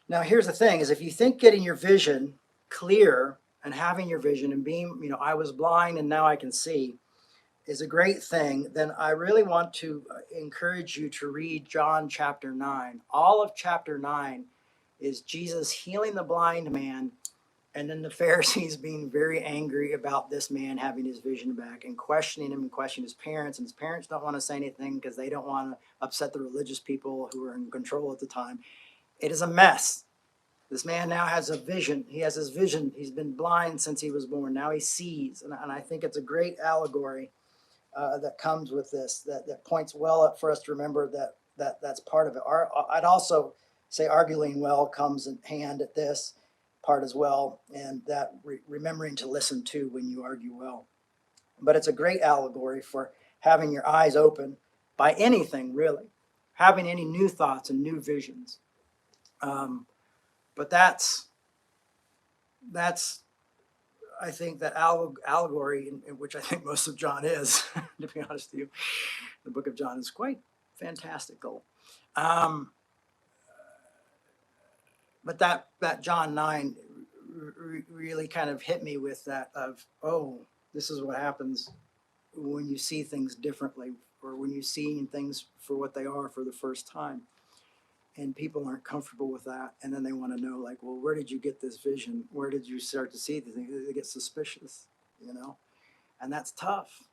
Now, here's the thing, is if you think getting your vision clear and having your vision and being, I was blind and now I can see, is a great thing, then I really want to encourage you to read John chapter 9. All of chapter 9 is Jesus healing the blind man, and then the Pharisees being very angry about this man having his vision back and questioning him and questioning his parents. And his parents don't want to say anything because they don't want to upset the religious people who were in control at the time. It is a mess. This man now has a vision. He has his vision. He's been blind since he was born. Now he sees. And I think it's a great allegory that comes with this, that points well up for us to remember that's part of it. I'd also say arguing well comes in hand at this part as well, and that remembering to listen to when you argue well. But it's a great allegory for having your eyes open by anything, really, having any new thoughts and new visions. But that's I think that allegory, in which I think most of John is, to be honest with you, the book of John is quite fantastical. But that John 9 really kind of hit me with that of, oh, this is what happens when you see things differently, or when you see things for what they are for the first time. And people aren't comfortable with that. And then they want to know, like, well, where did you get this vision? Where did you start to see the thing? They get suspicious, and that's tough.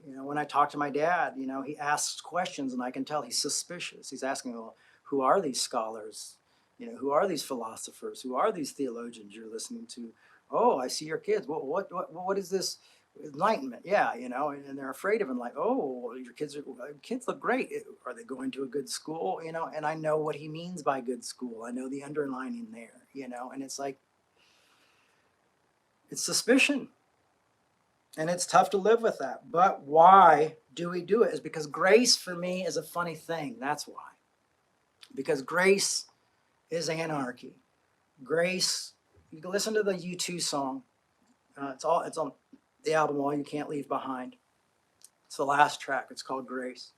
When I talk to my dad, he asks questions and I can tell he's suspicious. He's asking, well, who are these scholars? Who are these philosophers? Who are these theologians you're listening to? Oh, I see your kids. Well, what is this? Enlightenment, yeah, and they're afraid of him. Like, oh, your kids look great. Are they going to a good school? And I know what he means by good school. I know the underlining there, and it's like, it's suspicion, and it's tough to live with that. But why do we do it? Is because grace for me is a funny thing. That's why. Because grace is anarchy. Grace, you can listen to the U2 song. It's on the album All You Can't Leave Behind. It's the last track. It's called Grace.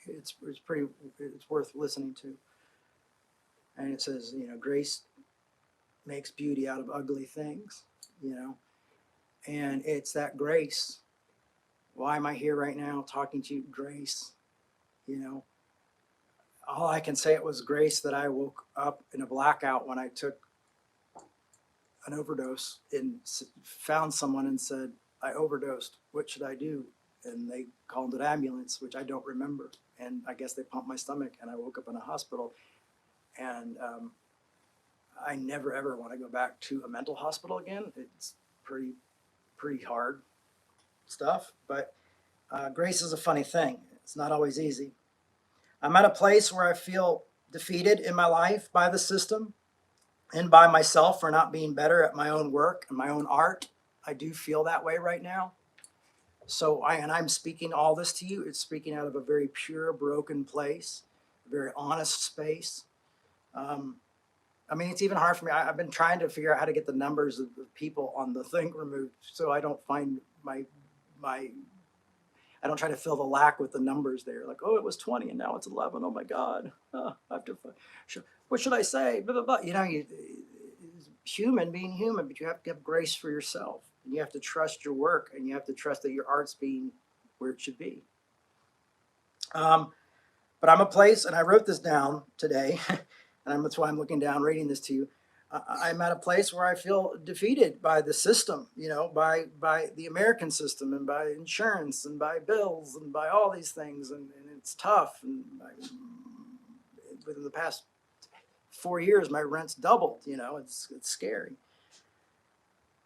It's worth listening to. And it says, grace makes beauty out of ugly things, and it's that grace. Why am I here right now talking to you? Grace, all I can say, it was grace that I woke up in a blackout when I took an overdose and found someone and said, I overdosed. What should I do? And they called an ambulance, which I don't remember. And I guess they pumped my stomach and I woke up in a hospital. And I never, ever want to go back to a mental hospital again. It's pretty hard stuff. But grace is a funny thing. It's not always easy. I'm at a place where I feel defeated in my life by the system and by myself for not being better at my own work and my own art. I do feel that way right now. So I'm speaking all this to you. It's speaking out of a very pure, broken place, a very honest space. It's even hard for me. I've been trying to figure out how to get the numbers of people on the thing removed, so I don't find I don't try to fill the lack with the numbers there. Like, oh, it was 20 and now it's 11. Oh my God. I have to. What should I say? Blah, blah, blah. Human being human, but you have to have grace for yourself. And you have to trust your work, and you have to trust that your art's being where it should be. But I'm a place, and I wrote this down today, and that's why I'm looking down, reading this to you. I'm at a place where I feel defeated by the system, by the American system and by insurance and by bills and by all these things. And it's tough. And within the past 4 years, my rent's doubled, it's scary.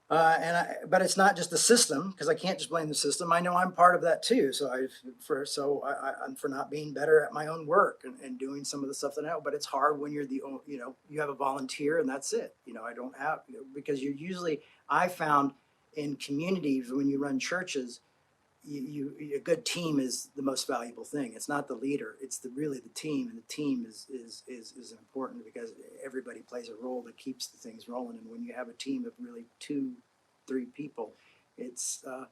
But it's not just the system, because I can't just blame the system. I know I'm part of that too. I'm for not being better at my own work and doing some of the stuff that I know. But it's hard when you're you have a volunteer and that's it. I don't have, because I found in communities when you run churches, a good team is the most valuable thing. It's not the leader, it's really the team, and the team is important because everybody plays a role that keeps the things rolling. And when you have a team of really 2-3 people, it's a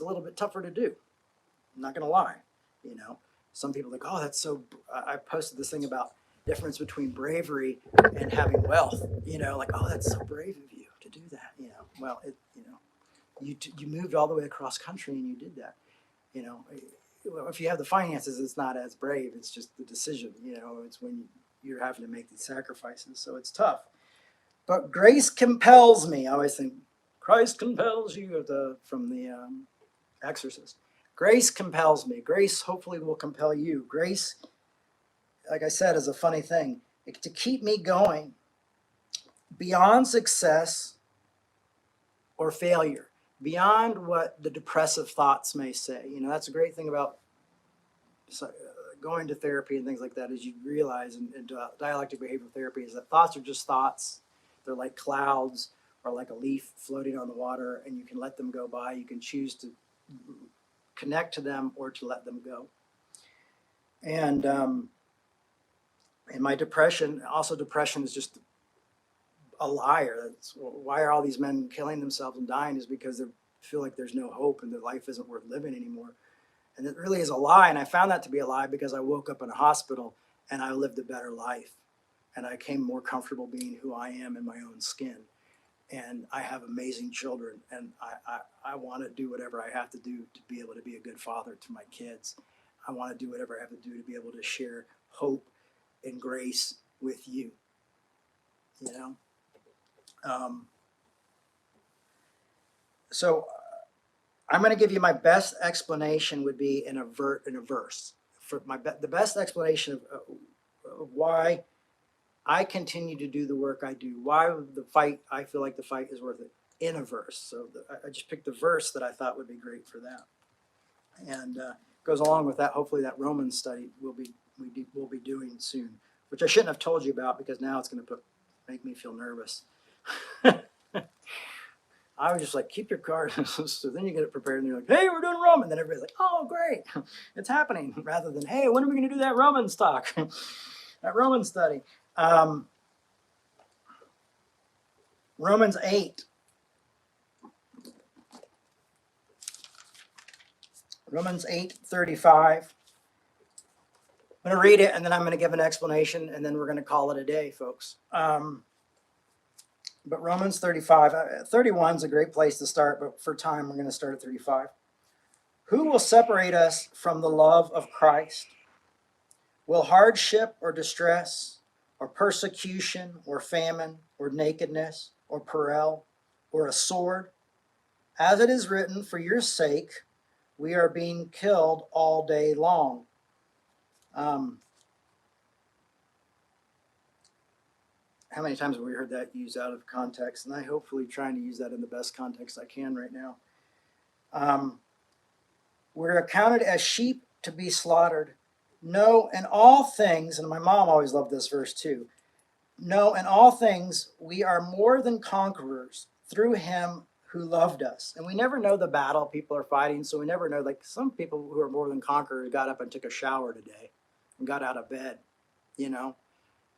little bit tougher to do. I'm not gonna lie. Some people are like, oh, that's so. I posted this thing about difference between bravery and having wealth. Like, oh, that's so brave of you to do that. Well, you moved all the way across country and you did that. If you have the finances, it's not as brave. It's just the decision. It's when you're having to make these sacrifices. So it's tough. But grace compels me. I always think Christ compels you from the Exorcist. Grace compels me. Grace hopefully will compel you. Grace, like I said, is a funny thing. To keep me going beyond success or failure, beyond what the depressive thoughts may say. That's a great thing about going to therapy and things like that, is you realize in dialectic behavioral therapy is that thoughts are just thoughts. They're like clouds or like a leaf floating on the water, and you can let them go by. You can choose to connect to them or to let them go. And in my depression is just a liar. That's why are all these men killing themselves and dying, is because they feel like there's no hope and their life isn't worth living anymore. And it really is a lie. And I found that to be a lie because I woke up in a hospital and I lived a better life. And I became more comfortable being who I am in my own skin. And I have amazing children. And I want to do whatever I have to do to be able to be a good father to my kids. I want to do whatever I have to do to be able to share hope and grace with you. So I'm going to give you my best explanation would be in a verse. For the best explanation of why I continue to do the work I do, why I feel like the fight is worth it, in a verse. So I just picked the verse that I thought would be great for that, and goes along with that. Hopefully, that Romans study we'll be doing soon, which I shouldn't have told you about because now it's going to make me feel nervous. I was just like, keep your cards. So then you get it prepared and you're like, hey, we're doing Romans. And then everybody's like, oh, great. It's happening. Rather than, hey, when are we going to do that Romans talk? That Romans study. Romans 8. Romans 8:35. I'm going to read it and then I'm going to give an explanation and then we're going to call it a day, folks. But Romans 31 is a great place to start, but for time, we're going to start at 35. Who will separate us from the love of Christ? Will hardship or distress or persecution or famine or nakedness or peril or a sword? As it is written, for your sake, we are being killed all day long. How many times have we heard that used out of context? And I hopefully trying to use that in the best context I can right now. We're accounted as sheep to be slaughtered. No, in all things, and my mom always loved this verse too. No, in all things, we are more than conquerors through him who loved us. And we never know the battle people are fighting, so we never know. Like some people who are more than conquerors got up and took a shower today and got out of bed,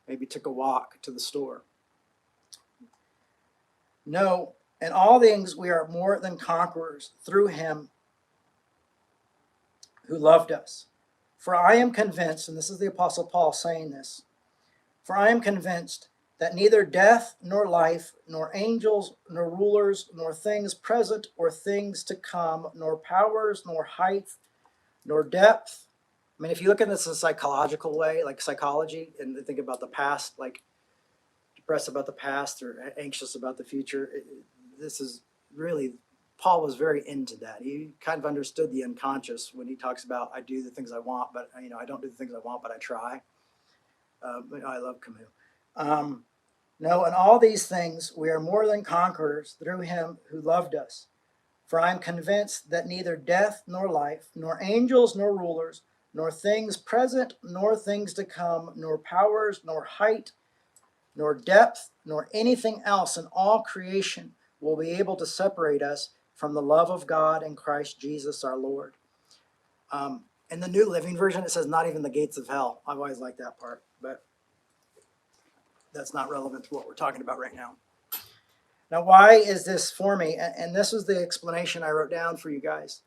maybe took a walk to the store. No, in all things we are more than conquerors through him who loved us. For I am convinced, and this is the Apostle Paul saying this, for I am convinced that neither death nor life, nor angels, nor rulers, nor things present or things to come, nor powers, nor height, nor depth. I mean, if you look at this in a psychological way, like psychology, and think about the past, like depressed about the past or anxious about the future. This is really, Paul was very into that. He kind of understood the unconscious when he talks about, I do the things I want, but I don't do the things I want, but I try. I love Camus. No, in all these things, we are more than conquerors through him who loved us. For I am convinced that neither death nor life, nor angels nor rulers, nor things present nor things to come, nor powers, nor height, nor depth, nor anything else in all creation will be able to separate us from the love of God in Christ Jesus our Lord. In the New Living Version, it says not even the gates of hell. I've always liked that part, but that's not relevant to what we're talking about right now. Now, why is this for me? And this was the explanation I wrote down for you guys,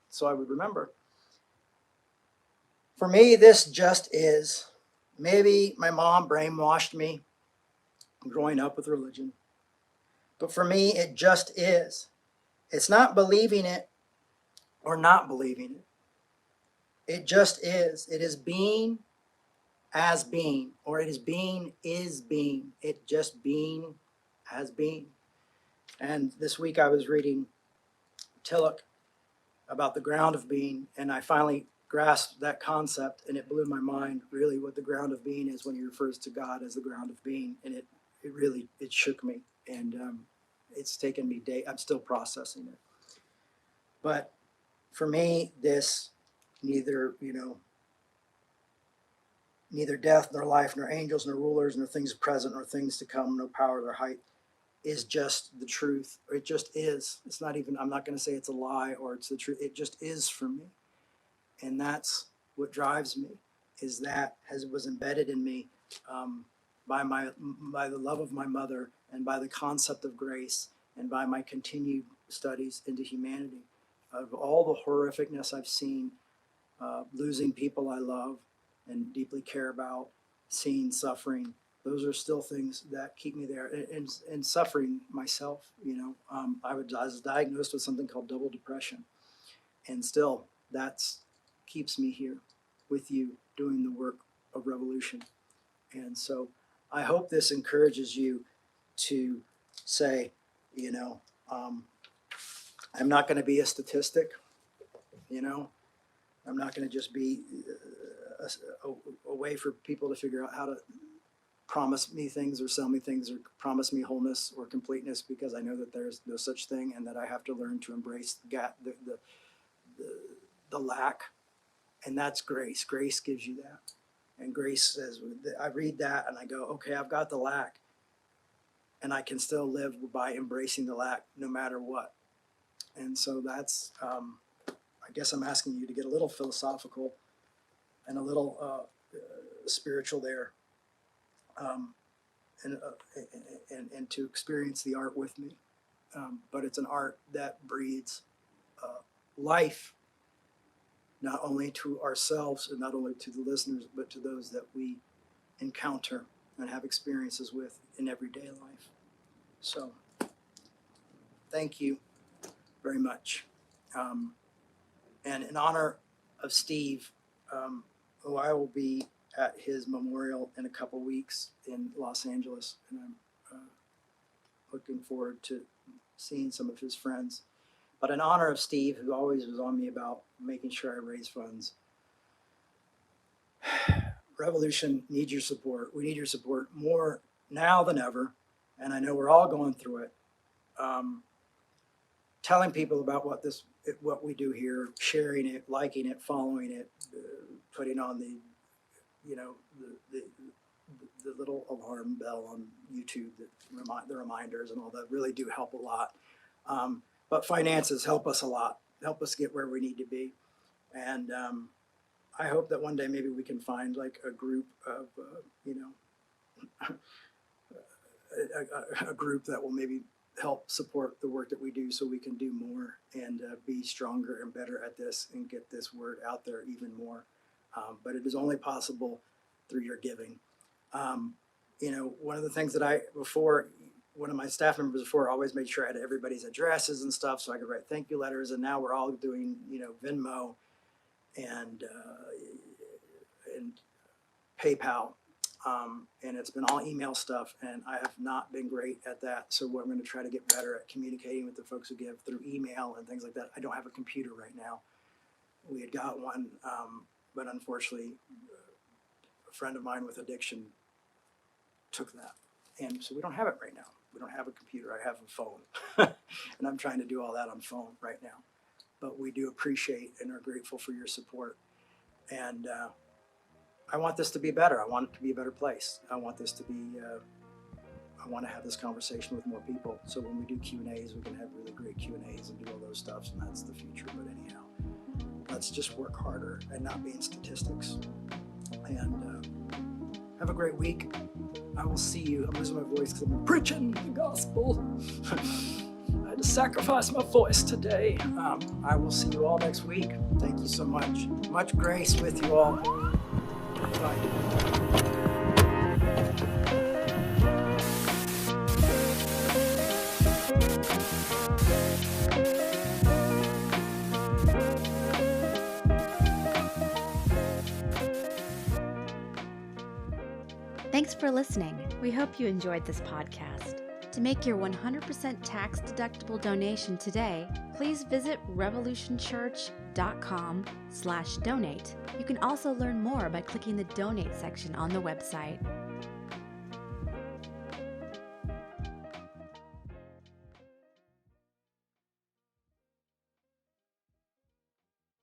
so I would remember. For me, this just is. Maybe my mom brainwashed me growing up with religion, but for me, it just is. It's not believing it or not believing it. It just is. It is being as being, or it is being is being. It just being as being. And this week I was reading Tillich about the ground of being, and I finally grasped that concept, and it blew my mind really what the ground of being is when he refers to God as the ground of being. And it really shook me, and it's taken me days. I'm still processing it. But for me, this neither death nor life nor angels nor rulers nor things present nor things to come, no power nor height, is just the truth. It just is. It's not even, I'm not going to say it's a lie or it's the truth. It just is for me. And that's what drives me, is that was embedded in me by the love of my mother, and by the concept of grace, and by my continued studies into humanity, of all the horrificness I've seen, losing people I love and deeply care about, seeing suffering. Those are still things that keep me there, and suffering myself. I was diagnosed with something called double depression, and still that's keeps me here with you doing the work of revolution. And so I hope this encourages you to say, I'm not going to be a statistic. I'm not going to just be a way for people to figure out how to promise me things or sell me things or promise me wholeness or completeness, because I know that there's no such thing, and that I have to learn to embrace the lack. And that's grace. Grace gives you that. And grace says, I read that and I go, okay, I've got the lack, and I can still live by embracing the lack no matter what. And so that's, I guess I'm asking you to get a little philosophical and a little spiritual there, and to experience the art with me. But it's an art that breeds life, not only to ourselves and not only to the listeners, but to those that we encounter and have experiences with in everyday life. So thank you very much. And in honor of Steve, who I will be at his memorial in a couple weeks in Los Angeles, and I'm looking forward to seeing some of his friends. But in honor of Steve, who always was on me about making sure I raise funds, Revolution needs your support. We need your support more now than ever, and I know we're all going through it. Telling people about what we do here, sharing it, liking it, following it, putting on the little alarm bell on YouTube, the reminders and all that really do help a lot. But finances help us a lot, help us get where we need to be. And I hope that one day maybe we can find like a group of, a group that will maybe help support the work that we do, so we can do more and be stronger and better at this and get this word out there even more. But it is only possible through your giving. One of the things that one of my staff members before always made sure I had everybody's addresses and stuff so I could write thank you letters. And now we're all doing, Venmo and PayPal. And it's been all email stuff, and I have not been great at that. So we're going to try to get better at communicating with the folks who give through email and things like that. I don't have a computer right now. We had got one, but unfortunately, a friend of mine with addiction took that. And so we don't have it right now. We don't have a computer. I have a phone. And I'm trying to do all that on phone right now. But we do appreciate and are grateful for your support. And I want this to be better. I want it to be a better place. I want this to be, I want to have this conversation with more people. So when we do Q&As, we can have really great Q&As and do all those stuff. And that's the future. But anyhow, let's just work harder and not be in statistics. And have a great week. I will see you. I'm losing my voice because I'm preaching the gospel. I had to sacrifice my voice today. I will see you all next week. Thank you so much. Much grace with you all. Bye. Thanks for listening. We hope you enjoyed this podcast. To make your 100% tax-deductible donation today, please visit revolutionchurch.com/donate. You can also learn more by clicking the donate section on the website.